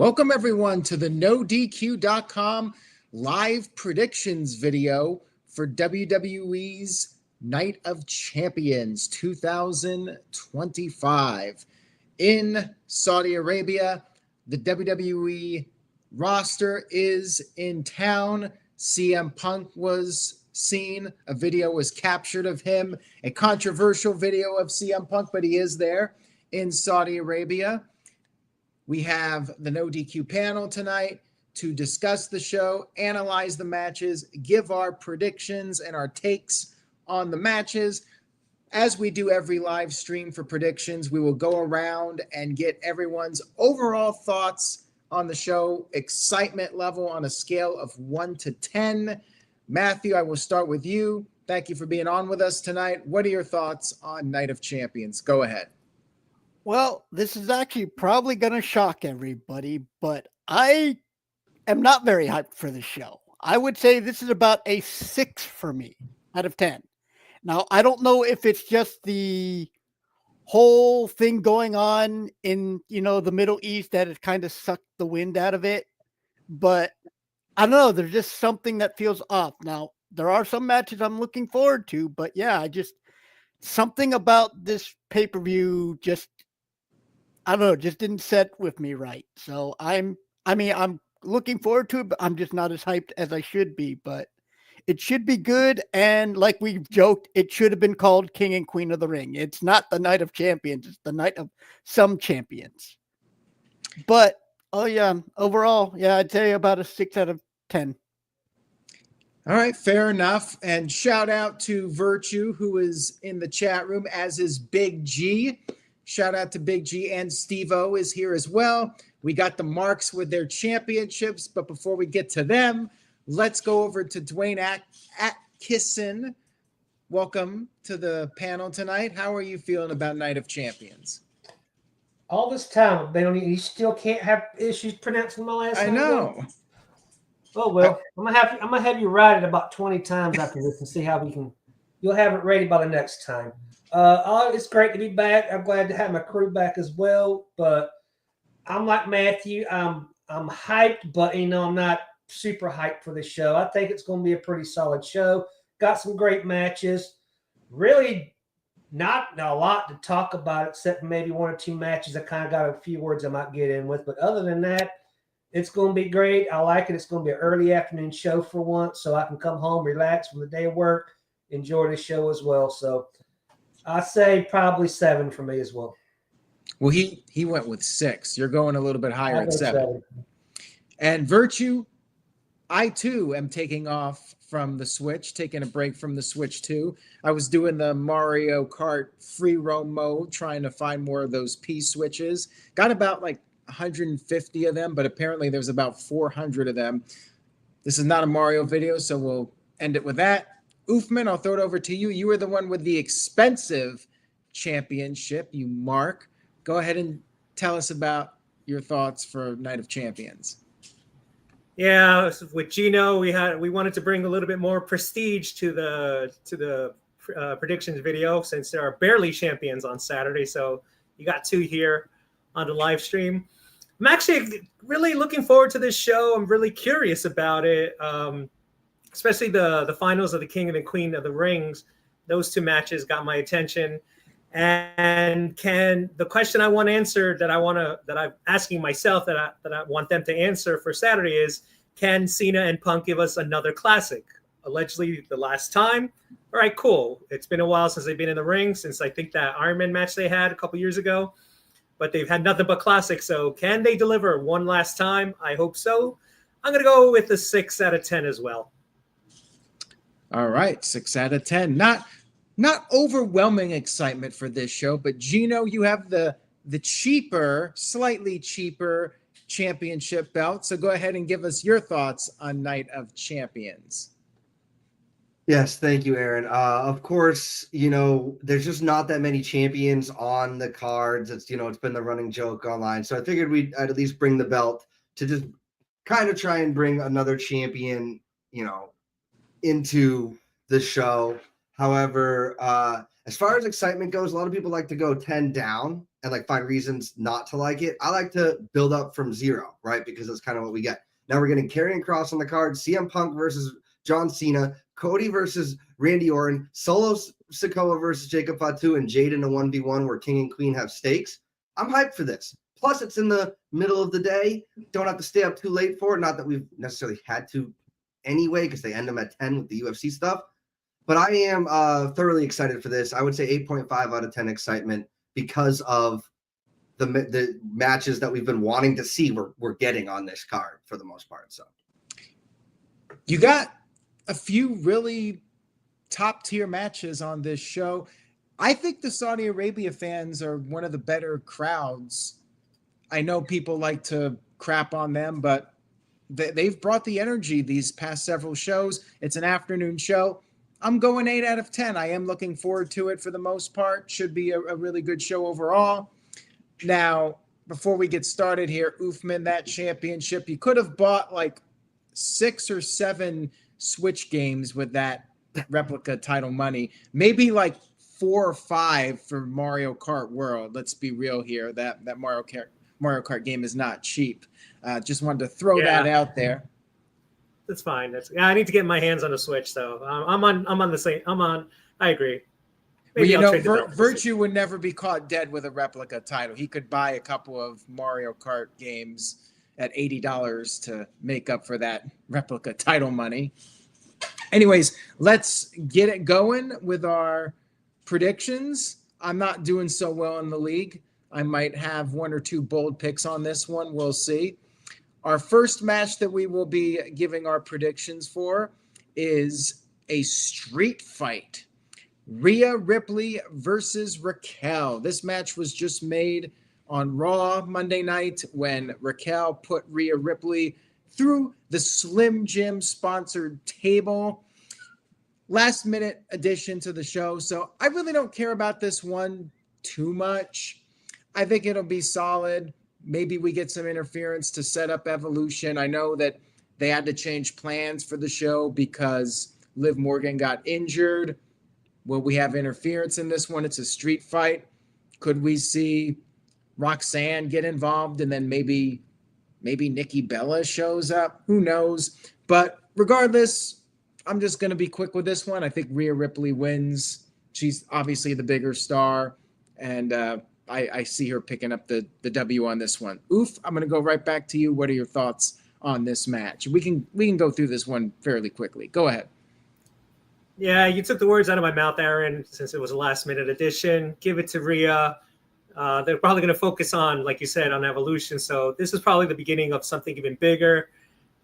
Welcome everyone to the NoDQ.com live predictions video for WWE's Night of Champions 2025. In Saudi Arabia, the WWE roster is in town. CM Punk was seen. A video was captured of him, a controversial video of CM Punk, but he is there in Saudi Arabia. We have the No DQ panel tonight to discuss the show, analyze the matches, give our predictions and our takes on the matches. As we do every live stream for predictions, we will go around and get everyone's overall thoughts on the show, excitement level on a scale of 1 to 10. Matthew, I will start with you. Thank you for being on with us tonight. What are your thoughts on Night of Champions? Go ahead. Well, this is actually probably going to shock everybody, but I am not very hyped for the show. I would say this is about a 6 for me out of 10. Now, I don't know if it's just the whole thing going on in, the Middle East that has kind of sucked the wind out of it, but I don't know. There's just something that feels off. Now, there are some matches I'm looking forward to, but yeah, something about this pay-per-view just didn't set with me right. So I'm looking forward to it, but I'm just not as hyped as I should be, but it should be good. And like we've joked, it should have been called King and Queen of the Ring. It's not the Night of Champions. It's the Night of some champions. But, overall, I'd say about a 6 out of 10. All right, fair enough. And shout out to Virtue, who is in the chat room, as is Big G. Shout out to Big G, and Steve-O is here as well. We got the marks with their championships, but before we get to them, let's go over to Dwayne Atkinson. Welcome to the panel tonight. How are you feeling about Night of Champions? All this time, you still can't have issues pronouncing my last name. I know. Oh well, I'm gonna have you write it about 20 times after this and see how you'll have it ready by the next time. It's great to be back. I'm glad to have my crew back as well. But I'm like Matthew. I'm hyped, but I'm not super hyped for this show. I think it's going to be a pretty solid show. Got some great matches. Really, not a lot to talk about except maybe 1 or 2 matches. I kind of got a few words I might get in with, but other than that, it's going to be great. I like it. It's going to be an early afternoon show for once, so I can come home, relax from the day of work, enjoy the show as well. So I say probably 7 for me as well. Well, he went with 6. You're going a little bit higher at 7. And Virtue, I too am taking off from the Switch, taking a break from the Switch too. I was doing the Mario Kart free roam mode, trying to find more of those P switches. Got about like 150 of them, but apparently there's about 400 of them. This is not a Mario video, so we'll end it with that. Oofman, I'll throw it over to you. You were the one with the expensive championship, you Mark. Go ahead and tell us about your thoughts for Night of Champions. Yeah, with Gino, we wanted to bring a little bit more prestige to the predictions video since there are barely champions on Saturday. So you got 2 here on the live stream. I'm actually really looking forward to this show. I'm really curious about it. Especially the finals of the King and the Queen of the Rings. Those 2 matches got my attention. And the question I want answered that I'm asking myself that I want them to answer for Saturday is, can Cena and Punk give us another classic? Allegedly the last time. All right, cool. It's been a while since they've been in the ring, since I think that Iron Man match they had a couple years ago, but they've had nothing but classics. So can they deliver one last time? I hope so. I'm going to go with a 6 out of 10 as well. All right, 6 out of 10. Not overwhelming excitement for this show, but Gino, you have the slightly cheaper championship belt. So go ahead and give us your thoughts on Night of Champions. Yes, thank you, Aaron. Of course, there's just not that many champions on the cards. It's been the running joke online. So I figured I'd at least bring the belt to just kind of try and bring another champion, into the show. However, as far as excitement goes, a lot of people like to go 10 down and like find reasons not to like it. I like to build up from zero, right? Because that's kind of what we get. Now we're getting Karrion Kross on the card, CM Punk versus John Cena, Cody versus Randy Orton, Solo Sikoa versus Jacob Fatu, and Jade in a 1v1 where King and Queen have stakes. I'm hyped for this. Plus, it's in the middle of the day. Don't have to stay up too late for it. Not that we've necessarily had to anyway, because they end them at 10 with the UFC stuff. But I am thoroughly excited for this. I would say 8.5 out of 10 excitement because of the matches that we've been wanting to see we're getting on this card for the most part. So you got a few really top tier matches on this show. I think the Saudi Arabia fans are one of the better crowds. I know people like to crap on them, but they've brought the energy these past several shows. It's an afternoon show. I'm going 8 out of 10. I am looking forward to it for the most part. Should be a really good show overall. Now, before we get started here, Uthman, that championship, you could have bought like 6 or 7 Switch games with that replica title money. Maybe like 4 or 5 for Mario Kart World. Let's be real here. That Mario Kart game is not cheap. Just wanted to throw that out there. That's fine. I need to get my hands on a Switch, though. I'm on the same. I agree. Maybe Virtue would never be caught dead with a replica title. He could buy a couple of Mario Kart games at $80 to make up for that replica title money. Anyways, let's get it going with our predictions. I'm not doing so well in the league. I might have 1 or 2 bold picks on this one. We'll see. Our first match that we will be giving our predictions for is a street fight. Rhea Ripley versus Raquel. This match was just made on Raw Monday night when Raquel put Rhea Ripley through the Slim Jim sponsored table. Last minute addition to the show. So I really don't care about this one too much. I think it'll be solid. Maybe we get some interference to set up Evolution. I know that they had to change plans for the show because Liv Morgan got injured. Will we have interference in this one? It's a street fight. Could we see Roxanne get involved and then maybe Nikki Bella shows up? Who knows? But regardless, I'm just going to be quick with this one. I think Rhea Ripley wins. She's obviously the bigger star, and I see her picking up the W on this one. Oof, I'm going to go right back to you. What are your thoughts on this match? We can go through this one fairly quickly. Go ahead. Yeah, you took the words out of my mouth, Aaron, since it was a last-minute addition. Give it to Rhea. They're probably going to focus on, like you said, on Evolution. So this is probably the beginning of something even bigger.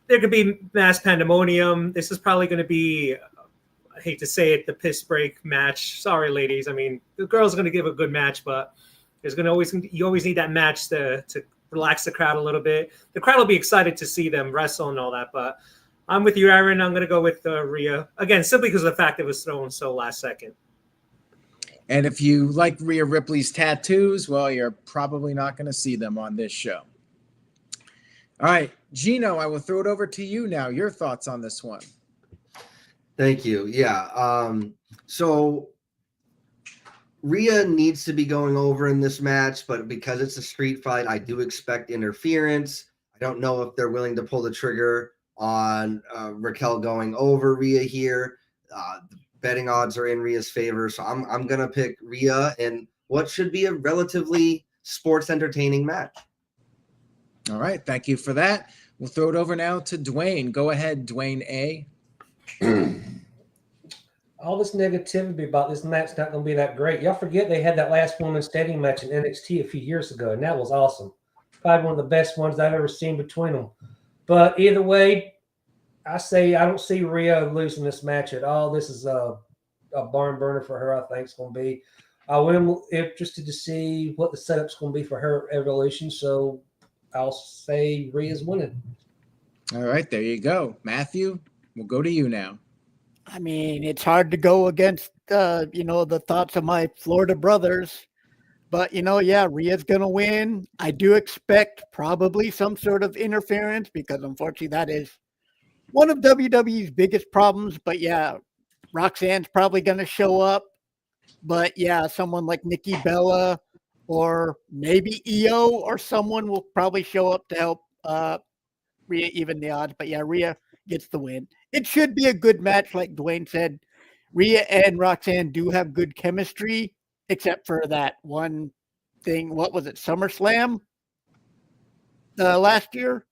There could be mass pandemonium. This is probably going to be, I hate to say it, the piss break match. Sorry, ladies. I mean, the girl's going to give a good match, but you always need that match to relax the crowd a little bit. The crowd will be excited to see them wrestle and all that, but I'm with you, Aaron. I'm going to go with Rhea. Again, simply because of the fact it was thrown so last second. And if you like Rhea Ripley's tattoos, well, you're probably not going to see them on this show. All right, Gino, I will throw it over to you now. Your thoughts on this one. Thank you. Yeah. So Rhea needs to be going over in this match, but because it's a street fight, I do expect interference. I don't know if they're willing to pull the trigger on Raquel going over Rhea here. The betting odds are in Rhea's favor, so I'm gonna pick Rhea in what should be a relatively sports entertaining match. All right, thank you for that. We'll throw it over now to Dwayne. Go ahead, Dwayne A. All this negativity about this match not going to be that great. Y'all forget they had that last women's stadium match in NXT a few years ago, and that was awesome. Probably one of the best ones I've ever seen between them. But either way, I don't see Rhea losing this match at all. This is a barn burner for her, I think it's going to be. I'm interested to see what the setup's going to be for her Evolution, so I'll say Rhea's winning. All right, there you go. Matthew, we'll go to you now. I mean, it's hard to go against, the thoughts of my Florida brothers. But, Rhea's going to win. I do expect probably some sort of interference because, unfortunately, that is one of WWE's biggest problems. But, yeah, Roxanne's probably going to show up. But, yeah, someone like Nikki Bella or maybe EO or someone will probably show up to help Rhea even the odds. But yeah, Rhea gets the win. It should be a good match, like Dwayne said. Rhea and Roxanne do have good chemistry, except for that one thing. What was it, SummerSlam last year,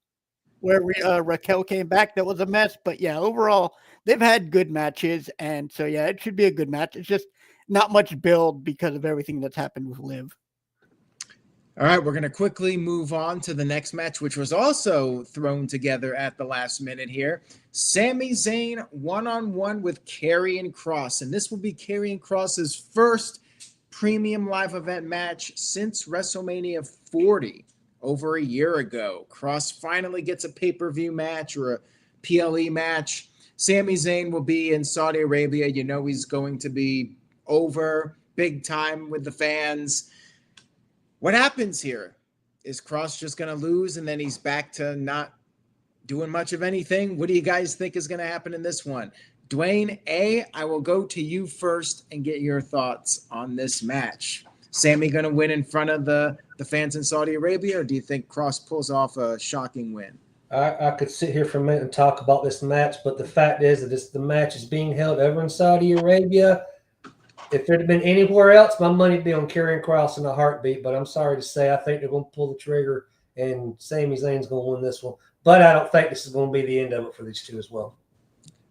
where Raquel came back? That was a mess. But yeah, overall, they've had good matches. And so, yeah, it should be a good match. It's just not much build because of everything that's happened with Liv. All right, we're going to quickly move on to the next match, which was also thrown together at the last minute here. Sami Zayn one-on-one with Karrion Kross. And this will be Karrion Kross's first premium live event match since WrestleMania 40 over a year ago. Kross finally gets a pay-per-view match or a PLE match. Sami Zayn will be in Saudi Arabia. You know he's going to be over big time with the fans. What happens here? Is Kross just going to lose and then he's back to not doing much of anything? What do you guys think is going to happen in this one? Dwayne, I will go to you first and get your thoughts on this match. Sami going to win in front of the fans in Saudi Arabia, or do you think Kross pulls off a shocking win? I could sit here for a minute and talk about this match, but the fact is that the match is being held over in Saudi Arabia. If it had been anywhere else, my money would be on Karrion Kross in a heartbeat. But I'm sorry to say, I think they're going to pull the trigger, and Sami Zayn's going to win this one. But I don't think this is going to be the end of it for these two as well.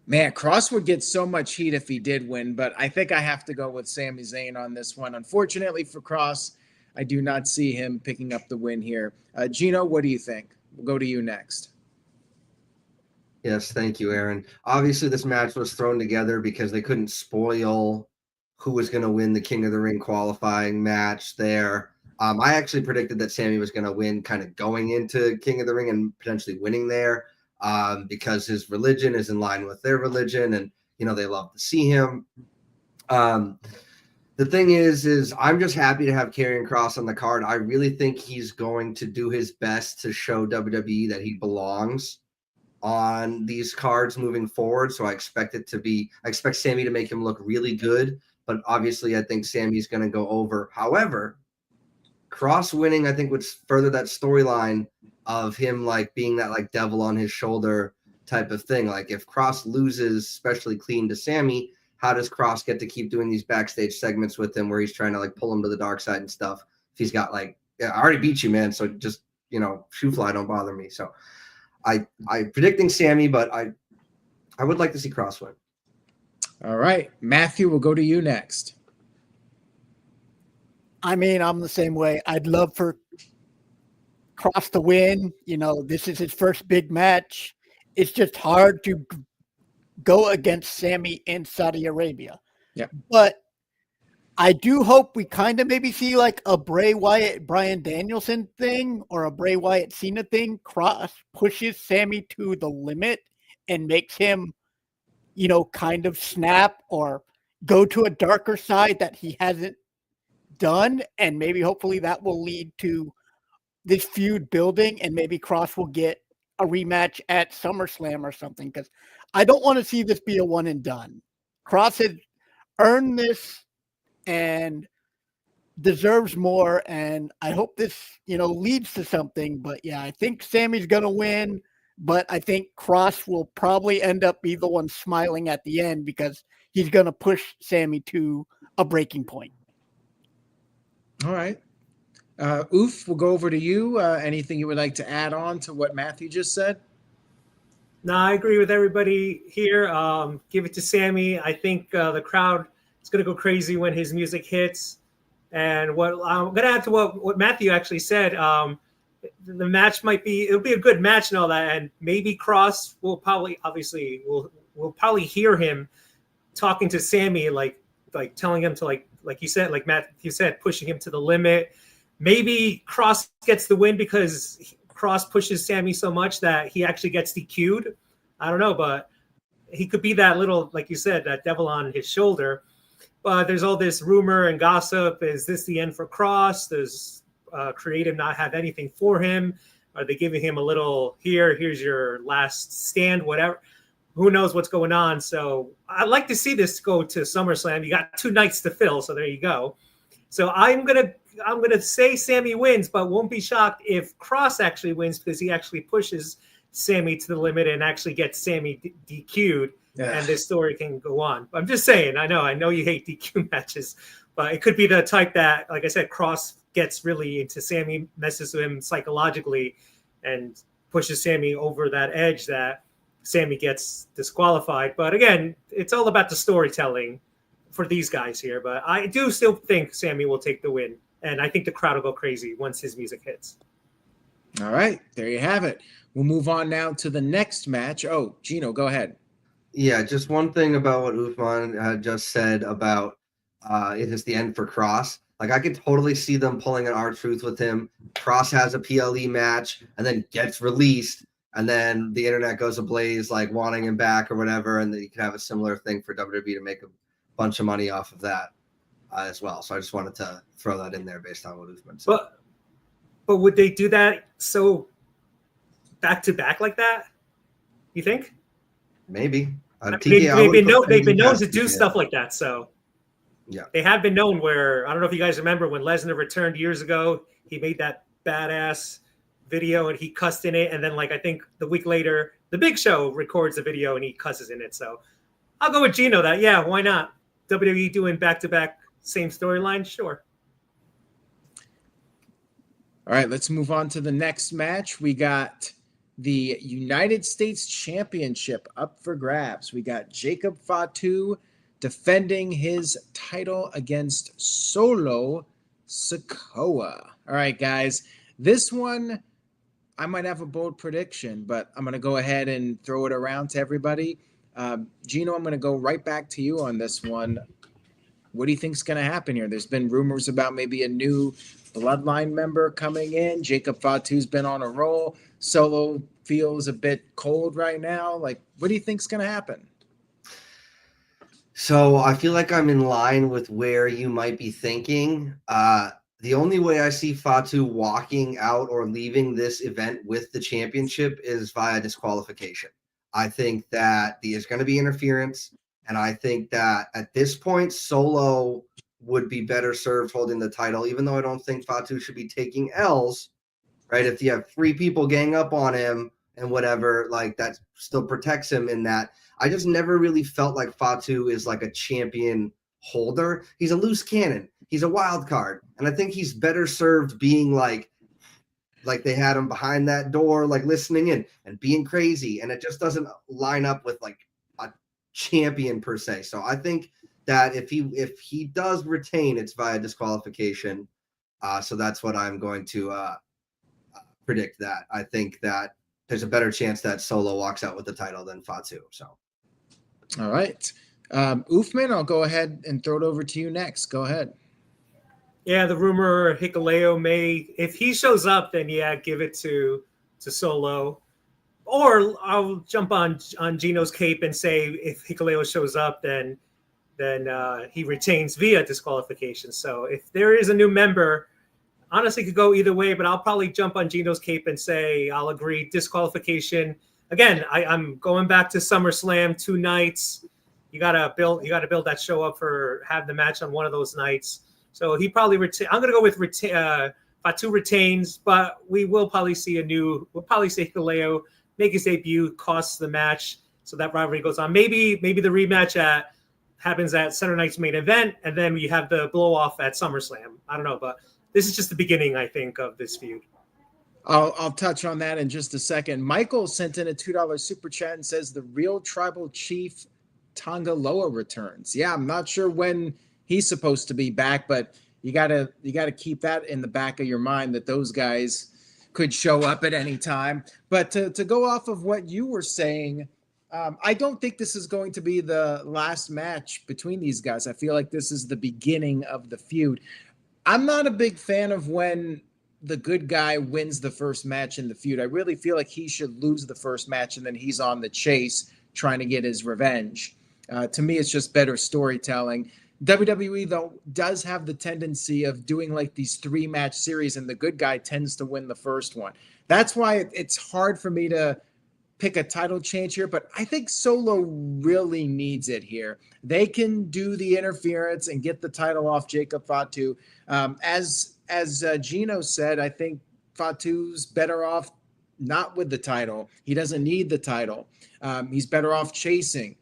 Man, Kross would get so much heat if he did win, but I think I have to go with Sami Zayn on this one. Unfortunately for Kross, I do not see him picking up the win here. Gino, what do you think? We'll go to you next. Yes, thank you, Aaron. Obviously, this match was thrown together because they couldn't spoil who was going to win the King of the Ring qualifying match there. I actually predicted that Sami was going to win kind of going into King of the Ring and potentially winning there because his religion is in line with their religion and, you know, they love to see him. The thing is I'm just happy to have Karrion Kross on the card. I really think he's going to do his best to show WWE that he belongs on these cards moving forward. So I expect Sami to make him look really good. But obviously, I think Sami's going to go over. However, Kross winning, I think, would further that storyline of him like being that like devil on his shoulder type of thing. Like if Kross loses, especially clean to Sami, how does Kross get to keep doing these backstage segments with him where he's trying to like pull him to the dark side and stuff? If he's got like, yeah, I already beat you, man. So just, you know, shoe fly, don't bother me. So I predicting Sami, but I would like to see Kross win. All right, Matthew, we'll go to you next. I mean, I'm the same way. I'd love for Kross to win. You know, this is his first big match. It's just hard to go against Sami in Saudi Arabia. Yeah. But I do hope we kind of maybe see like a Bray Wyatt, Bryan Danielson thing or a Bray Wyatt, Cena thing. Kross pushes Sami to the limit and makes him, you know, kind of snap or go to a darker side that he hasn't done. And maybe hopefully that will lead to this feud building and maybe Kross will get a rematch at SummerSlam or something. Because I don't want to see this be a one and done. Kross has earned this and deserves more. And I hope this, you know, leads to something. But yeah, I think Sami's going to win. But I think Kross will probably end up be the one smiling at the end because he's going to push Sami to a breaking point. All right. Oof, we'll go over to you. Anything you would like to add on to what Matthew just said? No, I agree with everybody here. Give it to Sami. I think the crowd is going to go crazy when his music hits. And what I'm going to add to what Matthew actually said, the match it'll be a good match and all that. And maybe Kross will probably, obviously, we'll probably hear him talking to Sami, like telling him to like you said, like Matthew said, pushing him to the limit. Maybe Kross gets the win because Kross pushes Sami so much that he actually gets DQ'd. I don't know, but he could be that little, like you said, that devil on his shoulder. But there's all this rumor and gossip. Is this the end for Kross? Does creative not have anything for him? Are they giving him a little here's your last stand, whatever? Who knows what's going on? So I'd like to see this go to SummerSlam. You got 2 nights to fill, so there you go. So I'm gonna say Sami wins, but won't be shocked if Kross actually wins because he actually pushes Sami to the limit and actually gets Sami DQ'd, and this story can go on. I'm just saying. I know you hate DQ matches, but it could be the type that, like I said, Kross gets really into Sami, messes with him psychologically, and pushes Sami over that edge that Sami gets disqualified. But again, it's all about the storytelling for these guys here. But I do still think Sami will take the win, and I think the crowd will go crazy once his music hits. All right, there you have it. We'll move on now to the next match. Oh, Gino, go ahead. Yeah, just one thing about what Uthman had just said about it is the end for Kross. Like, I could totally see them pulling an R-Truth with him. Kross has a PLE match and then gets released, and then the internet goes ablaze, like wanting him back or whatever, and then you can have a similar thing for WWE to make a bunch of money off of that as well. So I just wanted to throw that in there based on what Uthman said. But would they do that so back to back like that? You think? Maybe. They've been known to do stuff like that. So yeah, they have been known where, I don't know if you guys remember when Lesnar returned years ago, he made that badass video and he cussed in it. And then, like, I think the week later, the Big Show records the video and he cusses in it. So I'll go with Gino that. Yeah, why not? WWE doing back-to-back same storyline? Sure. All right, let's move on to the next match. We got the United States Championship up for grabs. We got Jacob Fatu defending his title against Solo Sikoa. All right, guys, this one, I might have a bold prediction, but I'm going to go ahead and throw it around to everybody. Gino, I'm going to go right back to you on this one. What do you think is going to happen here? There's been rumors about maybe a new Bloodline member coming in. Jacob Fatu's been on a roll. Solo feels a bit cold right now. Like, what do you think is going to happen? So I feel like I'm in line with where you might be thinking. The only way I see Fatu walking out or leaving this event with the championship is via disqualification. I think that there's going to be interference, and I think that at this point, Solo would be better served holding the title, even though I don't think Fatu should be taking L's, right? If you have 3 people gang up on him and whatever, like, that still protects him in that. I just never really felt like Fatu is like a champion holder. He's a loose cannon. He's a wild card. And I think he's better served being like they had him behind that door, like listening in and being crazy. And it just doesn't line up with like a champion per se. So I think that if he does retain, it's via disqualification. So that's what I'm going to predict. That I think that there's a better chance that Solo walks out with the title than Fatu. So, all right, Uthman, I'll go ahead and throw it over to you next. Go ahead. Yeah, the rumor Hikuleo may, if he shows up, then yeah, give it to Solo. Or I'll jump on Gino's cape and say if Hikuleo shows up, then he retains via disqualification. So if there is a new member, honestly, it could go either way, but I'll probably jump on Gino's cape and say I'll agree disqualification. Again, I'm going back to SummerSlam, 2 nights. You gotta build that show up have the match on one of those nights. So he probably I'm gonna go with Fatu retains, but we will probably see we'll probably see Hikuleo make his debut, costs the match, so that rivalry goes on. Maybe the rematch happens at Saturday night's main event, and then we have the blow off at SummerSlam. I don't know, but this is just the beginning, I think, of this feud. I'll touch on that in just a second. Michael sent in a $2 super chat and says the real tribal chief Tonga Loa returns. Yeah, I'm not sure when he's supposed to be back, but you gotta keep that in the back of your mind that those guys could show up at any time. But to go off of what you were saying, I don't think this is going to be the last match between these guys. I feel like this is the beginning of the feud. I'm not a big fan of when the good guy wins the first match in the feud. I really feel like he should lose the first match and then he's on the chase trying to get his revenge. To me, it's just better storytelling. WWE, though, does have the tendency of doing like these 3-match series, and the good guy tends to win the first one. That's why it's hard for me to pick a title change here, but I think Solo really needs it here. They can do the interference and get the title off Jacob Fatu. As Gino said, I think Fatu's better off not with the title. He doesn't need the title. He's better off chasing.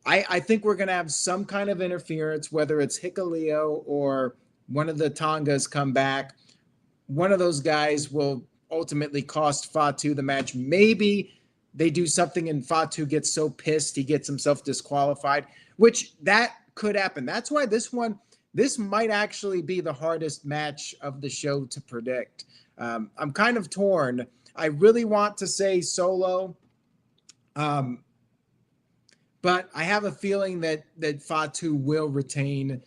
I think we're going to have some kind of interference, whether it's Hikuleo or one of the Tongas come back. One of those guys will ultimately cost Fatu the match. Maybe they do something and Fatu gets so pissed he gets himself disqualified, which that could happen. That's why this might actually be the hardest match of the show to predict. I'm kind of torn. I really want to say Solo, but I have a feeling that Fatu will retain.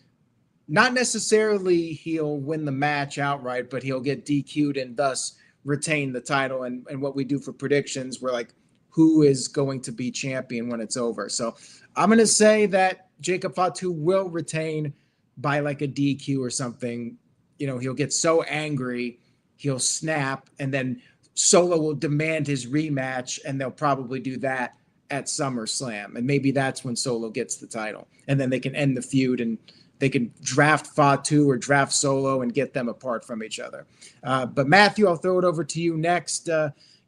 Not necessarily he'll win the match outright, but he'll get DQ'd and thus retain the title. And what we do for predictions, we're like, who is going to be champion when it's over? So I'm going to say that Jacob Fatu will retain by like a DQ or something. You know, he'll get so angry, he'll snap, and then Solo will demand his rematch, and they'll probably do that at SummerSlam. And maybe that's when Solo gets the title. And then they can end the feud and they can draft Fatu or draft Solo and get them apart from each other. But Matthew, I'll throw it over to you next.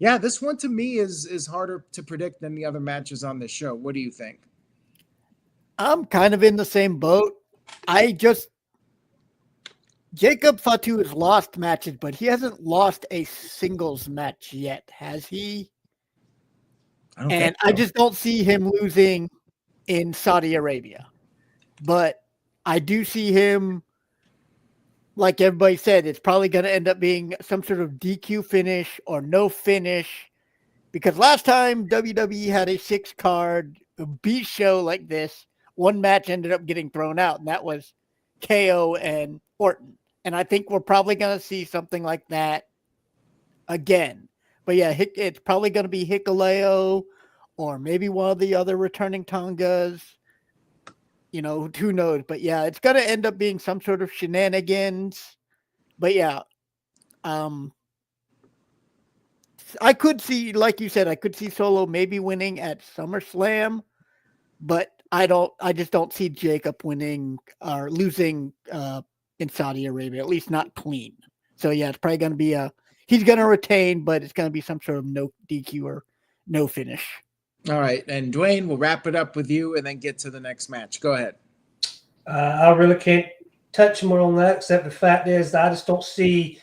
Yeah, this one to me is harder to predict than the other matches on this show. What do you think? I'm kind of in the same boat. Jacob Fatu has lost matches, but he hasn't lost a singles match yet, has he? I just don't see him losing in Saudi Arabia. But I do see him, like everybody said, it's probably going to end up being some sort of DQ finish or no finish. Because last time WWE had a 6-card B show like this, one match ended up getting thrown out, and that was KO and Orton. And I think we're probably going to see something like that again. But yeah, it's probably going to be Hikuleo or maybe one of the other returning Tongas. You know, who knows? But yeah, it's going to end up being some sort of shenanigans. But yeah, I could see, like you said, I could see Solo maybe winning at SummerSlam, but I just don't see Jacob winning or losing in Saudi Arabia, at least not clean. So yeah, it's probably going to be he's going to retain, but it's going to be some sort of no DQ or no finish. All right. And Dwayne, we'll wrap it up with you and then get to the next match. Go ahead. I really can't touch more on that, except the fact is I just don't see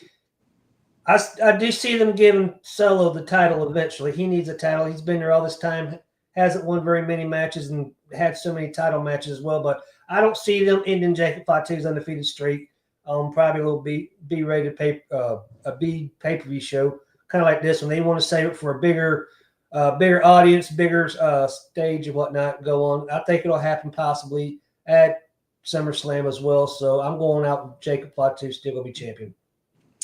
– I do see them giving Solo the title eventually. He needs a title. He's been there all this time, hasn't won very many matches and had so many title matches as well. But I don't see them ending Jacob Fatu's undefeated streak. Probably a little B-rated pay-per-view show, kind of like this one. They want to save it for a bigger audience, bigger stage and whatnot. Go on. I think it'll happen possibly at SummerSlam as well. So I'm going out with Jacob Fatu still going to be champion.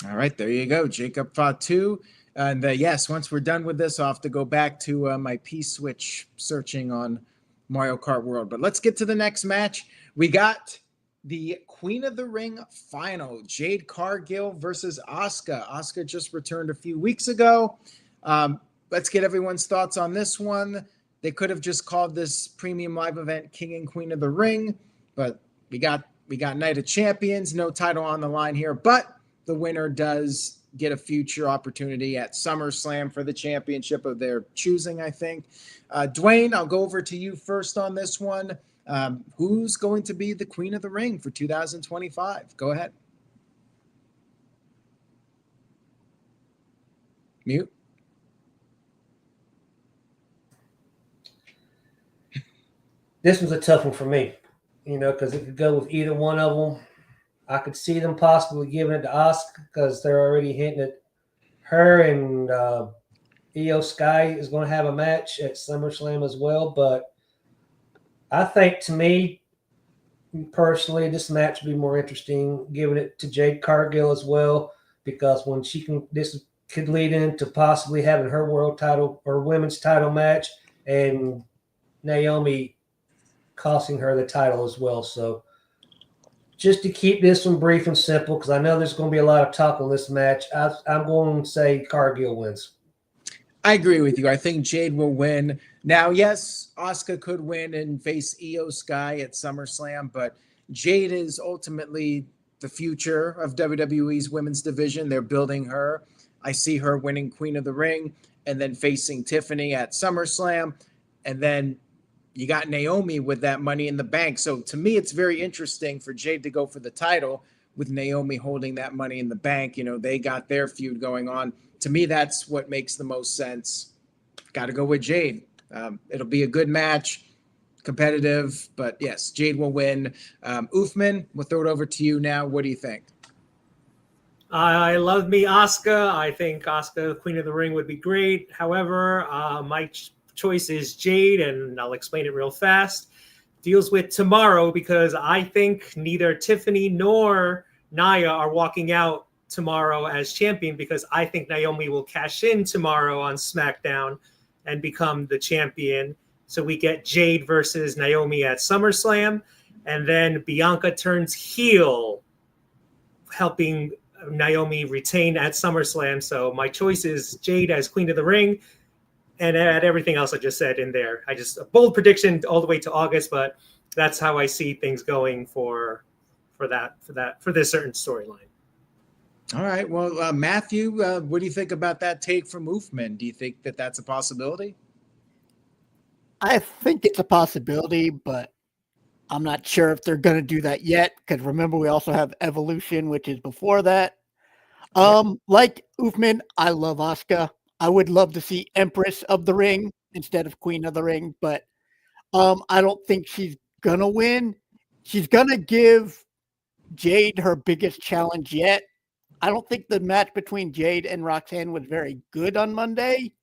All right, there you go, Jacob Fatu. And yes, once we're done with this, I'll have to go back to my P-Switch searching on Mario Kart World. But let's get to the next match. We got the Queen of the Ring final, Jade Cargill versus Asuka. Asuka just returned a few weeks ago. Let's get everyone's thoughts on this one. They could have just called this premium live event King and Queen of the Ring, but we got Night of Champions, no title on the line here, but the winner does get a future opportunity at SummerSlam for the championship of their choosing, I think. Dwayne, I'll go over to you first on this one. Who's going to be the Queen of the Ring for 2025? Go ahead. Mute. This was a tough one for me, because it could go with either one of them. I could see them possibly giving it to Asuka because they're already hinting at her and Io Sky is going to have a match at SummerSlam as well. But I think, to me, personally, this match would be more interesting giving it to Jade Cargill as well, because when this could lead into possibly having her world title or women's title match and Naomi costing her the title as well. So just to keep this one brief and simple, because I know there's going to be a lot of talk on this match, I'm going to say Cargill wins. I agree with you. I think Jade will win. Now, yes, Asuka could win and face Io Sky at SummerSlam, but Jade is ultimately the future of WWE's women's division. They're building her. I see her winning Queen of the Ring and then facing Tiffany at SummerSlam. And then you got Naomi with that Money in the Bank. So to me, it's very interesting for Jade to go for the title with Naomi holding that Money in the Bank. You know, they got their feud going on. To me, that's what makes the most sense. Got to go with Jade. It'll be a good match, competitive, but yes, Jade will win. Uthman, we'll throw it over to you now. What do you think? I love me Asuka. I think Asuka, Queen of the Ring, would be great. However, my choice is Jade, and I'll explain it real fast. Deals with tomorrow because I think neither Tiffany nor Nia are walking out tomorrow as champion, because I think Naomi will cash in tomorrow on SmackDown and become the champion. So we get Jade versus Naomi at SummerSlam, and then Bianca turns heel, helping Naomi retain at SummerSlam. So my choice is Jade as Queen of the Ring, and add everything else I just said in there. I just a bold prediction all the way to August, but that's how I see things going for this certain storyline. All right. Well, Matthew, what do you think about that take from Uthman? Do you think that that's a possibility? I think it's a possibility, but I'm not sure if they're going to do that yet, because remember, we also have Evolution, which is before that. Like Uthman, I love Asuka. I would love to see Empress of the Ring instead of Queen of the Ring, but I don't think she's going to win. She's going to give Jade her biggest challenge yet. I don't think the match between Jade and Roxanne was very good on Monday.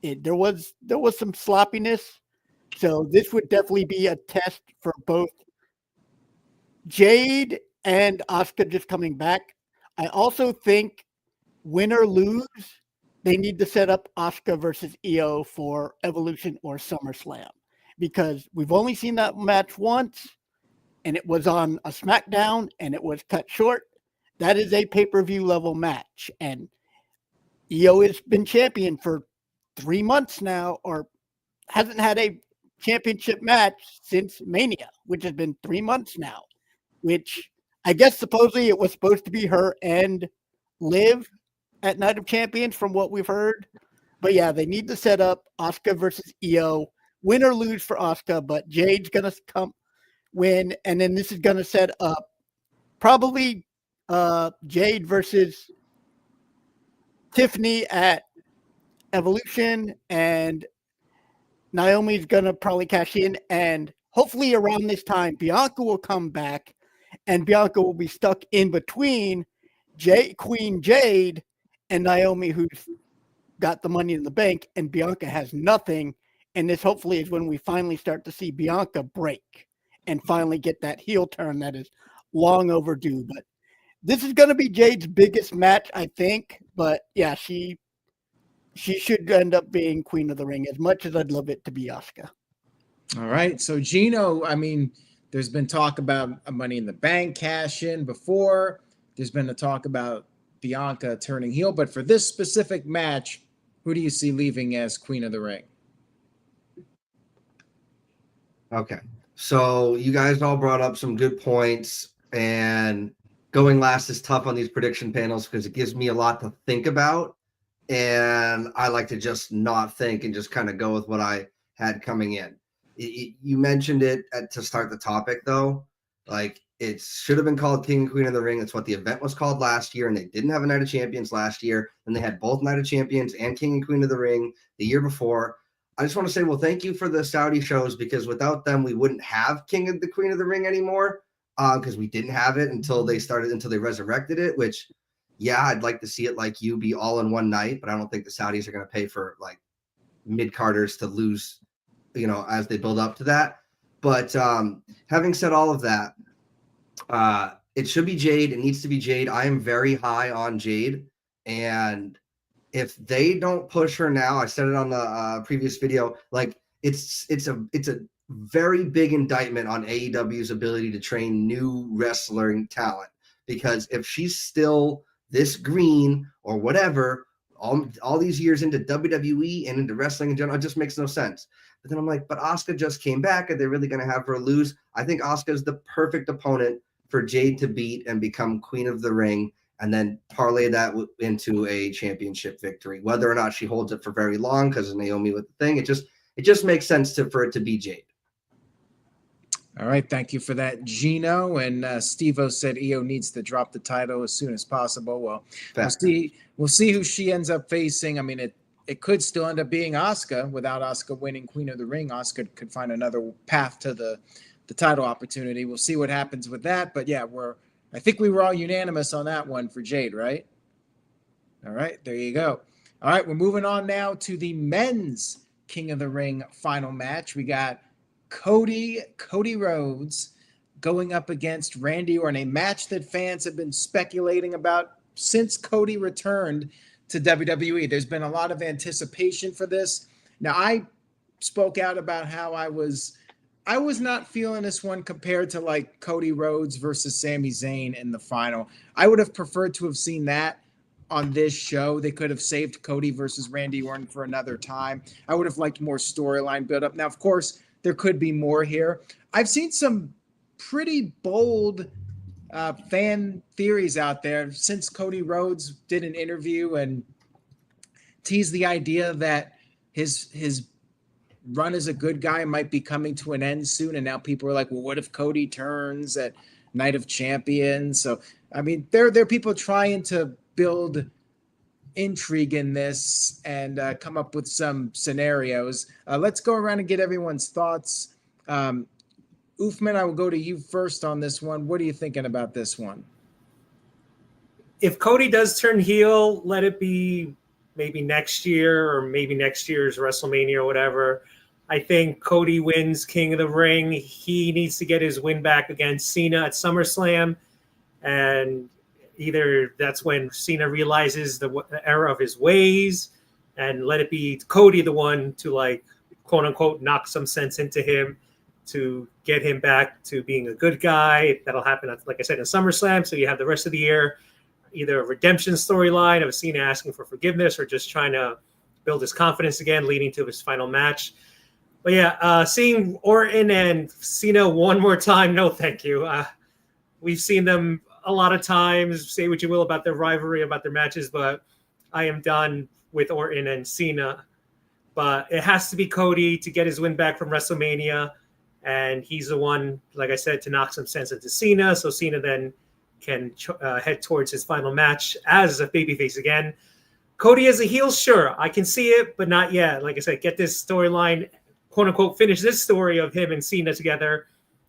There was some sloppiness. So this would definitely be a test for both Jade and Asuka just coming back. I also think win or lose, they need to set up Asuka versus Io for Evolution or SummerSlam, because we've only seen that match once, and it was on a SmackDown, and it was cut short. That is a pay-per-view level match, and Io has been champion for 3 months now, or hasn't had a championship match since Mania, which has been 3 months now, which I guess supposedly it was supposed to be her and Liv at Night of Champions from what we've heard. But yeah, they need to set up Asuka versus Io, win or lose for Asuka, but Jade's going to come win, and then this is going to set up probably Jade versus Tiffany at Evolution, and Naomi's going to probably cash in, and hopefully around this time, Bianca will come back, and Bianca will be stuck in between Queen Jade and Naomi, who's got the Money in the Bank, and Bianca has nothing, and this hopefully is when we finally start to see Bianca break and finally get that heel turn that is long overdue. But this is going to be Jade's biggest match, I think, but yeah, she should end up being Queen of the Ring, as much as I'd love it to be Asuka. All right. So, Gino, I mean, there's been talk about a Money in the Bank cash in before. There's been a talk about Bianca turning heel. But for this specific match, who do you see leaving as Queen of the Ring? Okay. So you guys all brought up some good points, and going last is tough on these prediction panels because it gives me a lot to think about. And I like to just not think and just kind of go with what I had coming in. You mentioned it to start the topic, though. Like, it should have been called King and Queen of the Ring. That's what the event was called last year, and they didn't have a Night of Champions last year. And they had both Night of Champions and King and Queen of the Ring the year before. I just want to say, well, thank you for the Saudi shows, because without them, we wouldn't have King and the Queen of the Ring anymore, because we didn't have it until they resurrected it, which, yeah, I'd like to see it like you be all in one night, but I don't think the Saudis are going to pay for like mid-carders to lose, as they build up to that. But having said all of that, it should be Jade. It needs to be Jade. I am very high on Jade. And if they don't push her now, I said it on the previous video, like it's a very big indictment on AEW's ability to train new wrestling talent. Because if she's still this green or whatever, all these years into WWE and into wrestling in general, it just makes no sense. But then I'm like, but Asuka just came back. Are they really going to have her lose? I think Asuka is the perfect opponent for Jade to beat and become Queen of the Ring, and then parlay that into a championship victory. Whether or not she holds it for very long because of Naomi with the thing, it just makes sense for it to be Jade. All right, thank you for that, Gino. And Steve-O said Io needs to drop the title as soon as possible. Well, we'll see who she ends up facing. I mean, it could still end up being Asuka. Without Asuka winning Queen of the Ring, Asuka could find another path to the title opportunity. We'll see what happens with that. But yeah, I think we were all unanimous on that one for Jade, right? All right, there you go. All right, we're moving on now to the men's King of the Ring final match. We got Cody Rhodes going up against Randy Orton, a match that fans have been speculating about since Cody returned to WWE. There's been a lot of anticipation for this. Now, I spoke out about how I was not feeling this one compared to like Cody Rhodes versus Sami Zayn in the final. I would have preferred to have seen that on this show. They could have saved Cody versus Randy Orton for another time. I would have liked more storyline build up. Now, of course, there could be more here. I've seen some pretty bold fan theories out there since Cody Rhodes did an interview and teased the idea that his run as a good guy might be coming to an end soon. And now people are like, well, what if Cody turns at Night of Champions? So, I mean, there are people trying to build intrigue in this and come up with some scenarios. Let's go around and get everyone's thoughts. Oofman, I will go to you first on this one. What are you thinking about this one? If Cody does turn heel, let it be maybe next year or maybe next year's WrestleMania or whatever. I think Cody wins King of the Ring. He needs to get his win back against Cena at SummerSlam. And either that's when Cena realizes the error of his ways, and let it be Cody the one to, like, quote unquote, knock some sense into him to get him back to being a good guy. That'll happen, like I said, in SummerSlam. So you have the rest of the year, either a redemption storyline of Cena asking for forgiveness or just trying to build his confidence again, leading to his final match. But yeah, seeing Orton and Cena one more time, no thank you. We've seen them a lot of times. Say what you will about their rivalry, about their matches, but I am done with Orton and Cena. But it has to be Cody to get his win back from WrestleMania, and he's the one, like I said, to knock some sense into Cena, so Cena then can head towards his final match as a babyface again. Cody as a heel, sure, I can see it, but not yet. Like I said, get this storyline, quote unquote, finish this story of him and Cena together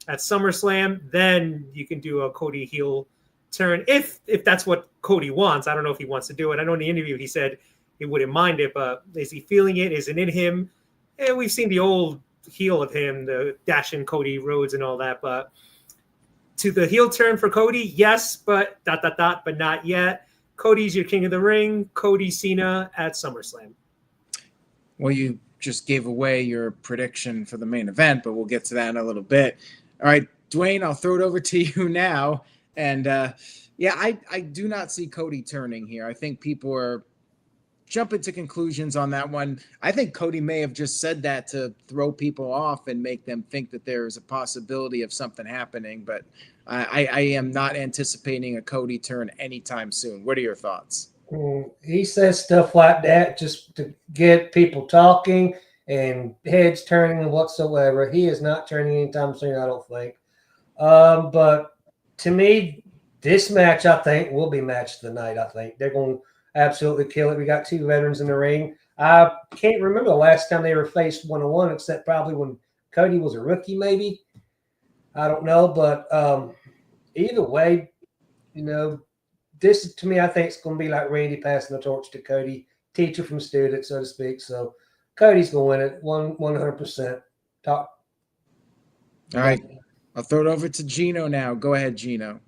at SummerSlam, then you can do a Cody heel turn if that's what Cody wants. I don't know if he wants to do it. I know in the interview he said he wouldn't mind it, but is he feeling it? Is it in him? And we've seen the old heel of him, the dashing Cody Rhodes and all that, but to the heel turn for Cody, yes, but ... but not yet. Cody's your King of the Ring. Cody Cena at SummerSlam. Well, you just gave away your prediction for the main event, but we'll get to that in a little bit. All right, Dwayne, I'll throw it over to you now. And yeah, I do not see Cody turning here. I think people are jumping to conclusions on that one. I think Cody may have just said that to throw people off and make them think that there is a possibility of something happening. But I am not anticipating a Cody turn anytime soon. What are your thoughts? He says stuff like that just to get people talking and heads turning and whatsoever. He is not turning anytime soon, I don't think. But to me, this match, I think, will be match of the night. I think they're going to absolutely kill it. We got two veterans in the ring. I can't remember the last time they were faced one-on-one, except probably when Cody was a rookie, maybe. I don't know, but either way, you know, this to me, I think it's going to be like Randy passing the torch to Cody, teacher from student, so to speak. So Cody's going to win it 100%. Talk. All right. I'll throw it over to Gino now. Go ahead, Gino.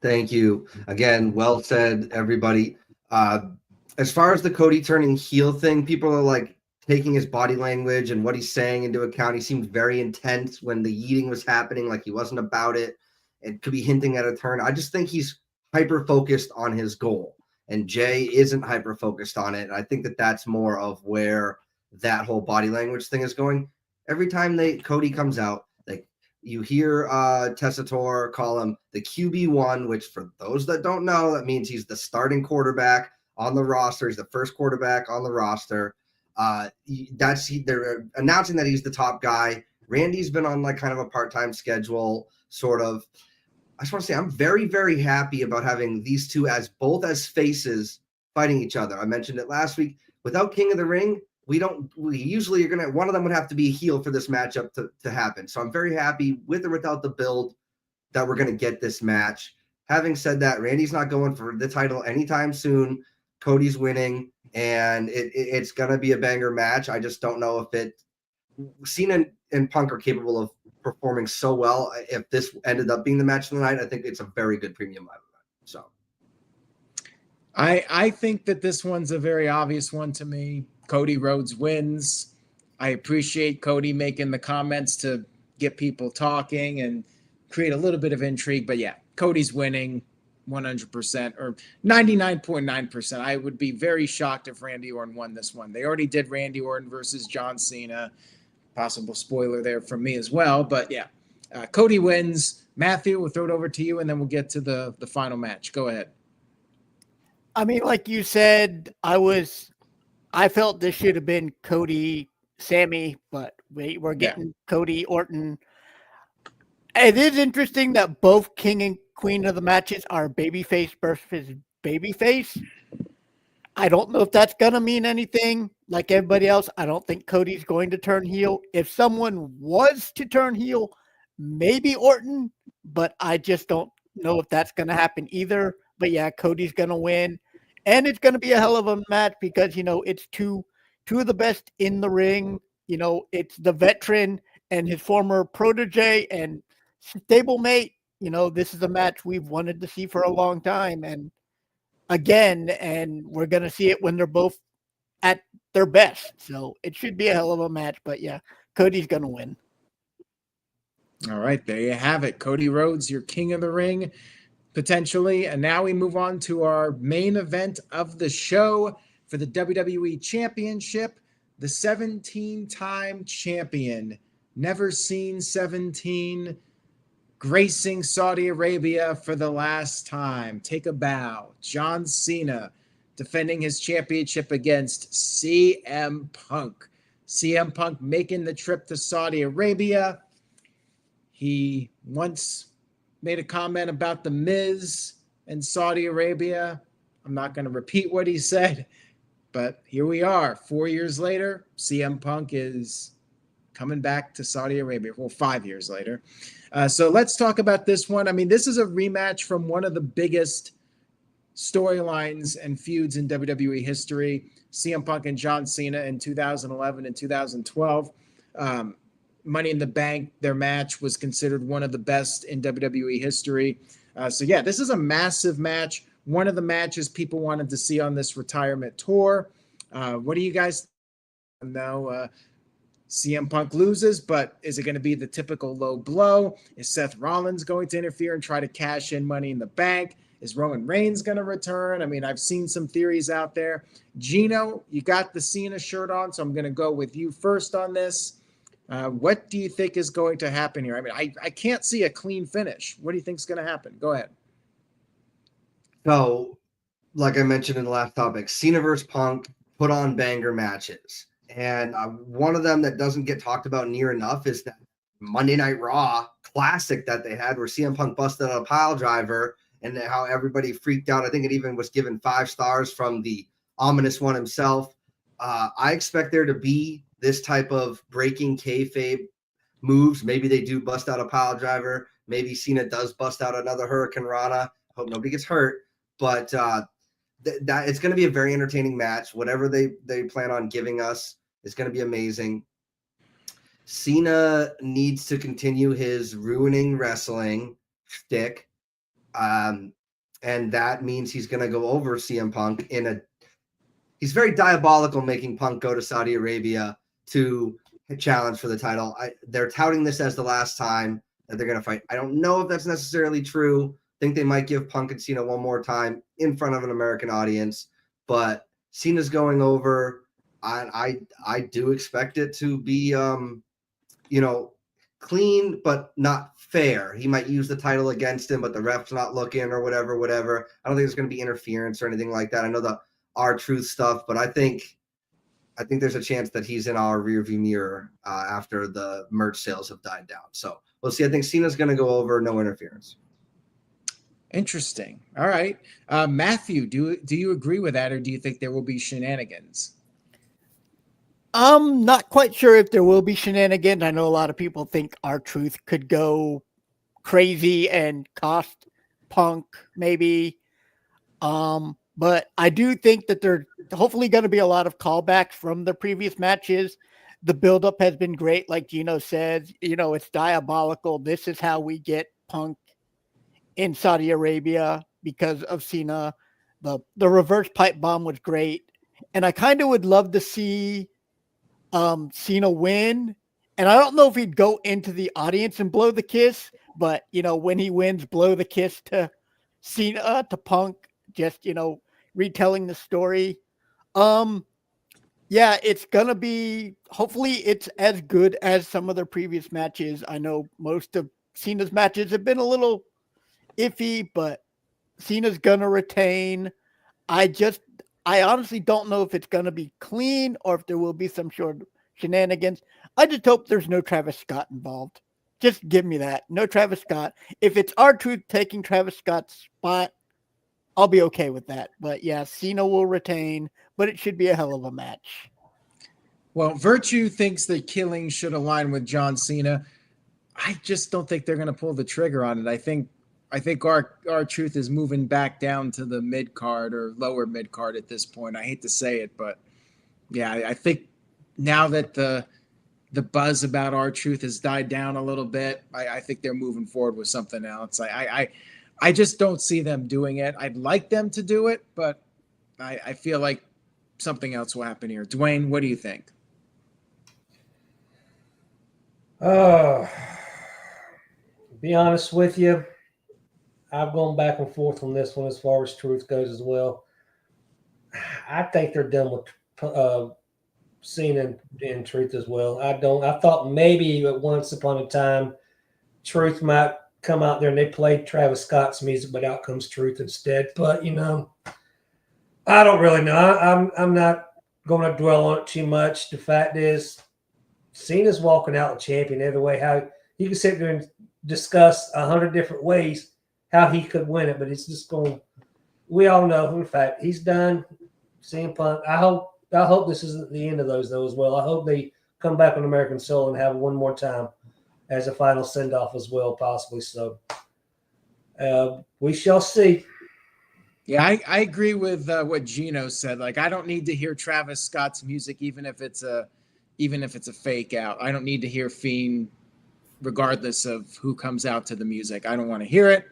Thank you. Again, well said, everybody. As far as the Cody turning heel thing, people are like taking his body language and what he's saying into account. He seemed very intense when the yeeting was happening, like he wasn't about it. It could be hinting at a turn. I just think he's hyper-focused on his goal. and Jay isn't hyper focused on it. And I think that that's more of where that whole body language thing is going. Every time Cody comes out, like you hear Tessitore call him the QB1, which for those that don't know, that means he's the starting quarterback on the roster. He's the first quarterback on the roster. They're announcing that he's the top guy. Randy's been on like kind of a part-time schedule, sort of. I just want to say I'm very, very happy about having these two as both as faces fighting each other. I mentioned it last week. Without King of the Ring, we usually are one of them would have to be a heel for this matchup to happen. So I'm very happy with or without the build that we're going to get this match. Having said that, Randy's not going for the title anytime soon. Cody's winning, and it's going to be a banger match. I just don't know if Cena and Punk are capable of performing so well. If this ended up being the match of the night, I think it's a very good premium live event. So I think that this one's a very obvious one to me. Cody Rhodes wins. I appreciate Cody making the comments to get people talking and create a little bit of intrigue. But yeah, Cody's winning 100% or 99.9%. I would be very shocked if Randy Orton won this one. They already did Randy Orton versus John Cena. Possible spoiler there from me as well. But yeah, Cody wins. Matthew, we'll throw it over to you, and then we'll get to the final match. Go ahead. I mean, like you said, I felt this should have been Cody, Sami, but we're getting Cody, Orton. It is interesting that both King and Queen of the matches are babyface versus babyface. I don't know if that's going to mean anything. Like everybody else, I don't think Cody's going to turn heel. If someone was to turn heel, maybe Orton, but I just don't know if that's going to happen either. But yeah, Cody's going to win. And it's going to be a hell of a match because, it's two of the best in the ring. It's the veteran and his former protege and stablemate. This is a match we've wanted to see for a long time. And we're going to see it when they're both at their best. So it should be a hell of a match. But yeah, Cody's going to win. All right, there you have it. Cody Rhodes, your King of the Ring, potentially. And now we move on to our main event of the show for the WWE Championship. The 17-time champion, never seen 17, gracing Saudi Arabia for the last time. Take a bow. John Cena defending his championship against CM Punk. CM Punk making the trip to Saudi Arabia. He once made a comment about the Miz and Saudi Arabia. I'm not going to repeat what he said, but here we are. 4 years later, CM Punk is coming back to Saudi Arabia. Well, 5 years later. So let's talk about this one. I mean, this is a rematch from one of the biggest storylines and feuds in WWE history. CM Punk and John Cena in 2011 and 2012. Money in the Bank, their match was considered one of the best in WWE history. So yeah, this is a massive match. One of the matches people wanted to see on this retirement tour. What do you guys know? CM Punk loses, but is it going to be the typical low blow? Is Seth Rollins going to interfere and try to cash in Money in the Bank? Is Roman Reigns going to return? I mean, I've seen some theories out there. Gino, you got the Cena shirt on, so I'm going to go with you first on this. What do you think is going to happen here? I mean, I can't see a clean finish. What do you think is going to happen? Go ahead. So, like I mentioned in the last topic, Cena versus Punk put on banger matches. And one of them that doesn't get talked about near enough is that Monday Night Raw classic that they had where CM Punk busted out a pile driver and how everybody freaked out. I think it even was given 5 stars from the ominous one himself. I expect there to be this type of breaking kayfabe moves. Maybe they do bust out a pile driver. Maybe Cena does bust out another Hurricane Rana. I hope nobody gets hurt. But that it's going to be a very entertaining match. Whatever they plan on giving us is going to be amazing. Cena needs to continue his ruining wrestling shtick. And that means he's going to go over CM Punk he's very diabolical making Punk go to Saudi Arabia to challenge for the title. They're touting this as the last time that they're going to fight. I don't know if that's necessarily true. Think they might give Punk and Cena one more time in front of an American audience, but Cena's going over. I do expect it to be clean but not fair. He might use the title against him, but the ref's not looking or whatever. I don't think there's going to be interference or anything like that. I know the R-Truth stuff, but I think there's a chance that he's in our rearview mirror after the merch sales have died down. So we'll see. I think Cena's going to go over, no interference. Interesting. All right. Matthew, do you agree with that, or do you think there will be shenanigans? I'm not quite sure if there will be shenanigans. I know a lot of people think R-Truth could go crazy and cost Punk maybe. But I do think that there hopefully going to be a lot of callbacks from the previous matches. The buildup has been great. Like Gino says, it's diabolical. This is how we get Punk in Saudi Arabia because of Cena. The reverse pipe bomb was great. And I kind of would love to see Cena win. And I don't know if he'd go into the audience and blow the kiss, but when he wins, blow the kiss to Cena, to Punk, just retelling the story. Yeah, it's gonna be, hopefully it's as good as some of the previous matches. I know most of Cena's matches have been a little iffy, but Cena's gonna retain. I honestly don't know if it's gonna be clean or if there will be some sort of shenanigans. I just hope there's no Travis Scott involved. Just give me that. No Travis Scott. If it's R-Truth taking Travis Scott's spot, I'll be okay with that. But yeah, Cena will retain, but it should be a hell of a match. Well, Virtue thinks that Killing should align with John Cena. I just don't think they're going to pull the trigger on it. I think R-Truth is moving back down to the mid card or lower mid card at this point. I hate to say it, but yeah, I think now that the buzz about R-Truth has died down a little bit, I think they're moving forward with something else. I just don't see them doing it. I'd like them to do it, but I feel like something else will happen here. Dwayne, what do you think? Be honest with you, I've gone back and forth on this one as far as Truth goes as well. I think they're done with Cena and Truth as well. I thought maybe once upon a time Truth might come out there and they played Travis Scott's music, but out comes Truth instead. But I don't really know. I'm not going to dwell on it too much. The fact is, Cena's walking out the champion either way. How you can sit there and discuss 100 different ways how he could win it, but it's just going. We all know, in fact, he's done. CM Punk. I hope this isn't the end of those though as well. I hope they come back on American Soul and have one more time as a final send off as well, possibly. So we shall see. Yeah, I agree with what Gino said. Like, I don't need to hear Travis Scott's music, even if it's a fake out. I don't need to hear Fiend, regardless of who comes out to the music. I don't want to hear it.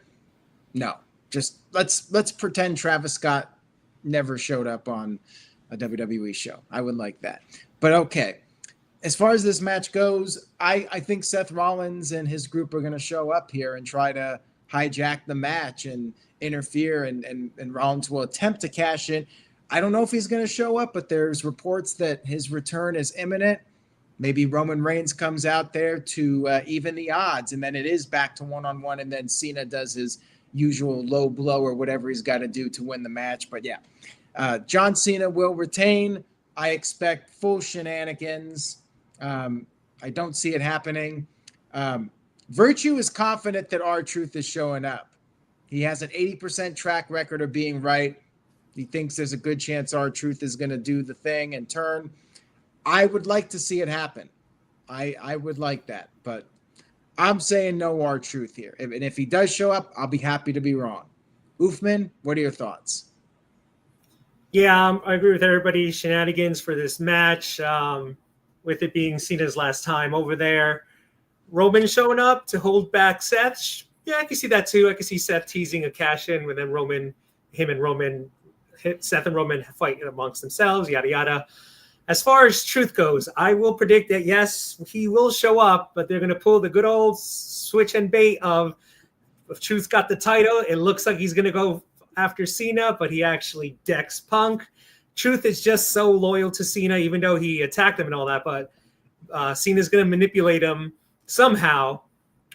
No, just let's pretend Travis Scott never showed up on a WWE show. I would like that. But okay, as far as this match goes, I think Seth Rollins and his group are going to show up here and try to hijack the match and interfere, and Rollins will attempt to cash in. I don't know if he's going to show up, but there's reports that his return is imminent. Maybe Roman Reigns comes out there to even the odds, and then it is back to one-on-one, and then Cena does his usual low blow or whatever he's got to do to win the match. But yeah, John Cena will retain. I expect full shenanigans. I don't see it happening. Virtue is confident that R-Truth is showing up. He has an 80% track record of being right. He thinks there's a good chance R-Truth is going to do the thing and turn. I would like to see it happen. I would like that, but I'm saying no R-Truth here. And if he does show up, I'll be happy to be wrong. Oofman, what are your thoughts? Yeah, I agree with everybody. Shenanigans for this match, with it being Cena's last time over there. Roman showing up to hold back Seth. Yeah, I can see that too. I can see Seth teasing a cash in with then Seth and Roman fighting amongst themselves, yada, yada. As far as Truth goes, I will predict that, yes, he will show up, but they're going to pull the good old switch and bait of if Truth got the title, it looks like he's going to go after Cena, but he actually decks Punk. Truth is just so loyal to Cena, even though he attacked him and all that, but Cena's going to manipulate him somehow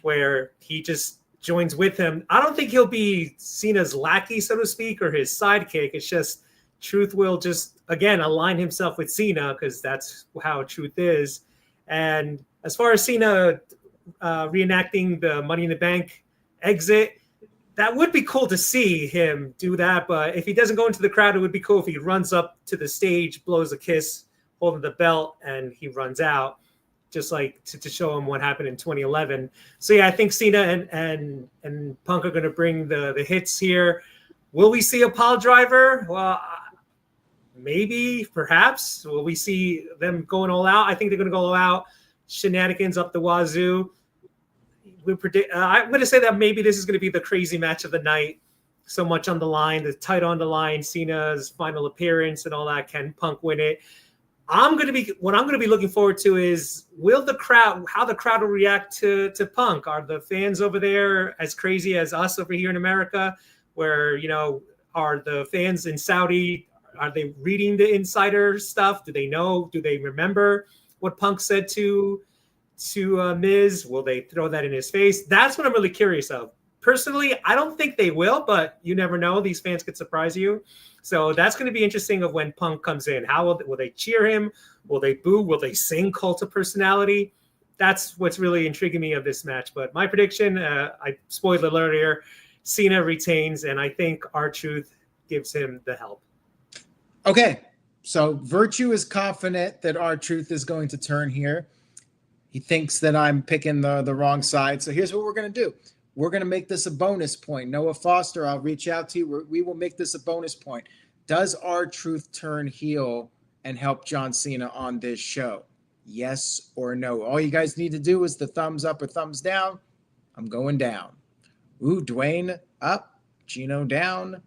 where he just joins with him. I don't think he'll be Cena's lackey, so to speak, or his sidekick. It's just Truth will just, again, align himself with Cena because that's how Truth is. And as far as Cena reenacting the Money in the Bank exit, that would be cool to see him do that. But if he doesn't go into the crowd, it would be cool if he runs up to the stage, blows a kiss, holding the belt, and he runs out, just like to show him what happened in 2011. So yeah, I think Cena and Punk are going to bring the hits here. Will we see a pile driver? Well, maybe, perhaps. Will we see them going all out? I think they're going to go all out. Shenanigans up the wazoo. I'm going to say that maybe this is going to be the crazy match of the night. So much on the line, the title on the line, Cena's final appearance and all that. Can Punk win it? What I'm going to be looking forward to is how the crowd will react to Punk. Are the fans over there as crazy as us over here in America? Where, are the fans in Saudi, are they reading the insider stuff? Do they know? Do they remember what Punk said to Miz? Will they throw that in his face? That's what I'm really curious of. Personally, I don't think they will, but you never know. These fans could surprise you. So that's going to be interesting of when Punk comes in. How will they cheer him? Will they boo? Will they sing Cult of Personality? That's what's really intriguing me of this match. But my prediction, I spoiled it earlier, Cena retains, and I think R-Truth gives him the help. Okay, so Virtue is confident that R-Truth is going to turn here. He thinks that I'm picking the wrong side. So here's what we're going to do. We're going to make this a bonus point. Noah Foster, I'll reach out to you. We will make this a bonus point. Does R-Truth turn heel and help John Cena on this show? Yes or no? All you guys need to do is the thumbs up or thumbs down. I'm going down. Ooh, Dwayne up. Gino down.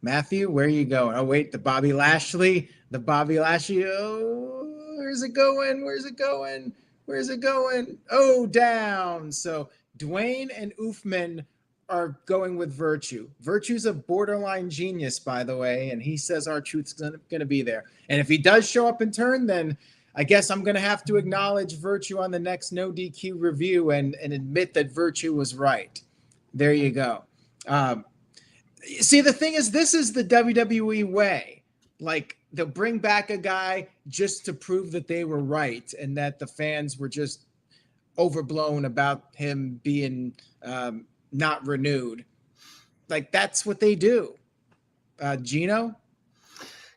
Matthew, where are you going? Oh, wait, the Bobby Lashley. Oh, where's it going? Where's it going? Oh, down. So Dwayne and Oofman are going with Virtue. Virtue's a borderline genius, by the way, and he says R-Truth's going to be there. And if he does show up in turn, then I guess I'm going to have to acknowledge Virtue on the next No DQ review and admit that Virtue was right. There you go. See, the thing is, this is the WWE way. Like, they'll bring back a guy just to prove that they were right and that the fans were just overblown about him being not renewed. Like, that's what they do. Gino?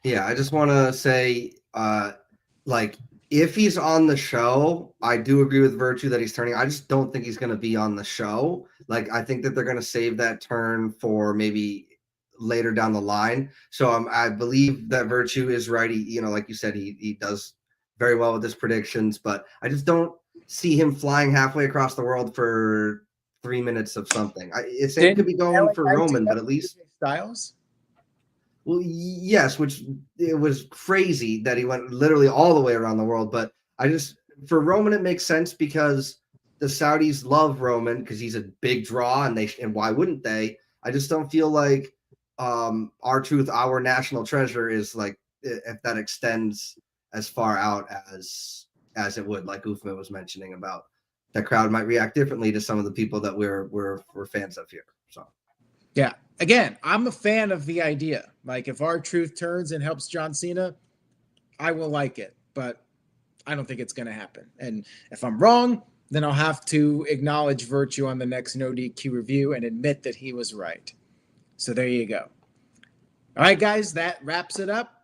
Yeah, I just want to say, if he's on the show, I do agree with Virtue that he's turning. I just don't think he's going to be on the show. Like, I think that they're going to save that turn for maybe later down the line. So I believe that Virtue is right. He, like you said, he does very well with his predictions, but I just don't see him flying halfway across the world for 3 minutes of something. It could be going for Roman, but at least Styles. Well, yes, which it was crazy that he went literally all the way around the world. But for Roman, it makes sense because the Saudis love Roman because he's a big draw, and why wouldn't they? I just don't feel like R-Truth, our national treasure, is like if that extends as far out as it would, like Uthman was mentioning about the crowd might react differently to some of the people that we're fans of here. So yeah. Again, I'm a fan of the idea. Like, if R-Truth turns and helps John Cena, I will like it, but I don't think it's going to happen. And if I'm wrong, then I'll have to acknowledge Virtue on the next No DQ review and admit that he was right. So there you go. All right, guys, that wraps it up.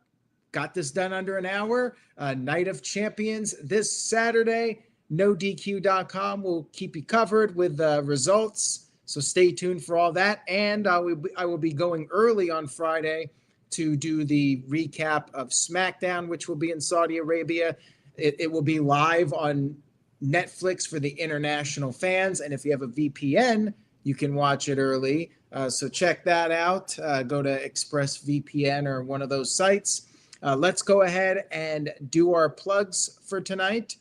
Got this done under an hour. Night of Champions this Saturday. NoDQ.com will keep you covered with results. So stay tuned for all that. And I will be going early on Friday to do the recap of SmackDown, which will be in Saudi Arabia. It will be live on Netflix for the international fans. And if you have a VPN, you can watch it early. So check that out. Go to ExpressVPN or one of those sites. Let's go ahead and do our plugs for tonight.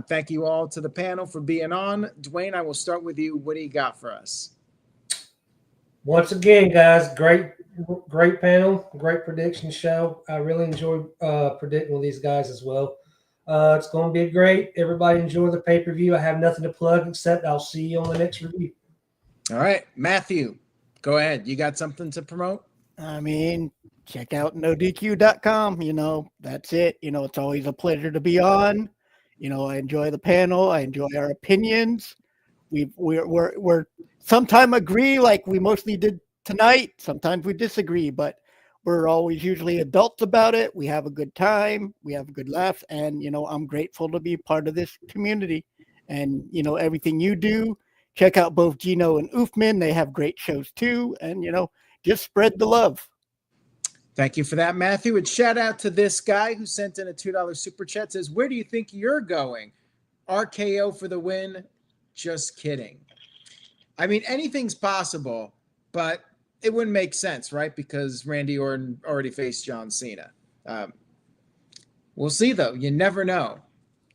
Thank you all to the panel for being on. Dwayne, I will start with you. What do you got for us? Once again, guys, great panel, great prediction show. I really enjoyed predicting with these guys as well. It's going to be great. Everybody enjoy the pay-per-view. I have nothing to plug except I'll see you on the next review. All right, Matthew, go ahead. You got something to promote? I mean, check out nodq.com. That's it. It's always a pleasure to be on. I enjoy the panel. I enjoy our opinions. We're sometimes agree like we mostly did tonight. Sometimes we disagree, but we're always usually adults about it. We have a good time. We have a good laugh. And, I'm grateful to be part of this community. And, everything you do, check out both Gino and Oofman. They have great shows too. And, just spread the love. Thank you for that, Matthew. And shout out to this guy who sent in a $2 super chat. Says, where do you think you're going? RKO for the win. Just kidding. I mean, anything's possible, but it wouldn't make sense, right? Because Randy Orton already faced John Cena. We'll see, though. You never know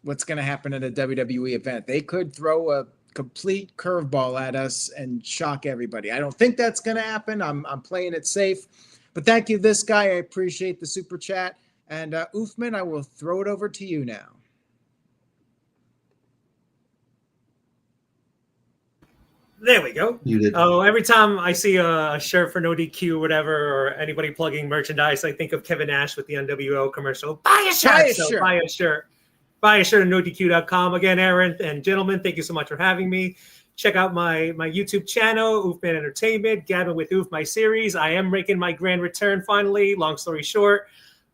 what's going to happen at a WWE event. They could throw a complete curveball at us and shock everybody. I don't think that's going to happen. I'm playing it safe. But thank you, this guy. I appreciate the super chat. And Oofman, I will throw it over to you now. There we go. You did. Oh, every time I see a shirt for No DQ or whatever, or anybody plugging merchandise, I think of Kevin Nash with the NWO commercial. Buy a shirt. Buy a shirt. Buy a shirt at nodq.com. Again, Aaron and gentlemen, thank you so much for having me. Check out my YouTube channel, Oofman Entertainment, Gabbing with Oof, my series. I am making my grand return finally. Long story short,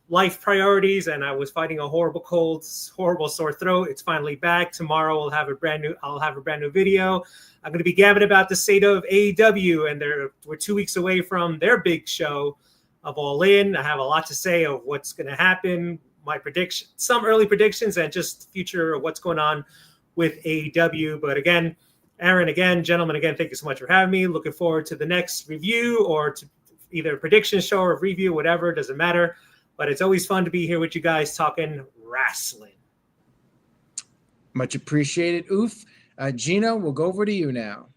life priorities, and I was fighting a horrible cold, horrible sore throat. It's finally back. Tomorrow I'll have a brand new video. I'm going to be gabbing about the state of AEW, and we're 2 weeks away from their big show of All In. I have a lot to say of what's going to happen, my prediction, some early predictions, and just future of what's going on with AEW. But again, Aaron, again, gentlemen, again, thank you so much for having me. Looking forward to the next review or to either a prediction show or review, whatever, doesn't matter. But it's always fun to be here with you guys talking wrestling. Much appreciated, Oof. Gino, we'll go over to you now.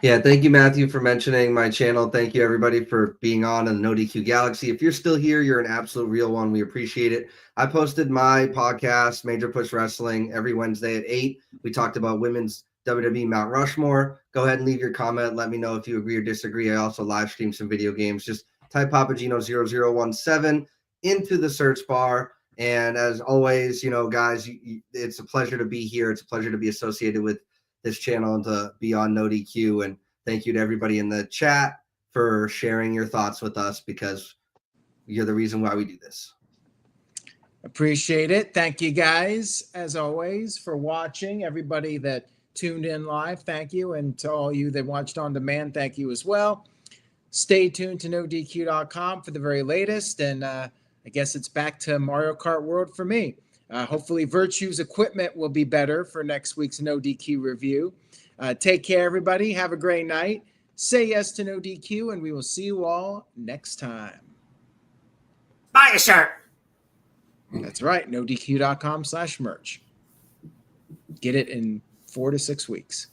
Yeah, thank you, Matthew, for mentioning my channel. Thank you, everybody, for being on in the No DQ Galaxy. If you're still here, you're an absolute real one. We appreciate it. I posted my podcast, Major Push Wrestling, every Wednesday at 8. We talked about women's WWE Mount Rushmore. Go ahead and leave your comment. Let me know if you agree or disagree. I also live stream some video games. Just type Papagino0017 into the search bar. And as always, guys, it's a pleasure to be here. It's a pleasure to be associated with this channel and to be on No DQ. And thank you to everybody in the chat for sharing your thoughts with us, because you're the reason why we do this. Appreciate it. Thank you, guys, as always, for watching. Everybody that tuned in live, thank you. And to all you that watched on demand, thank you as well. Stay tuned to NoDQ.com for the very latest. And I guess it's back to Mario Kart World for me. Hopefully Virtue's equipment will be better for next week's No DQ review. Take care, everybody. Have a great night. Say yes to No DQ, and we will see you all next time. Buy a shirt. That's right. NoDQ.com/merch. Get it in 4 to 6 weeks.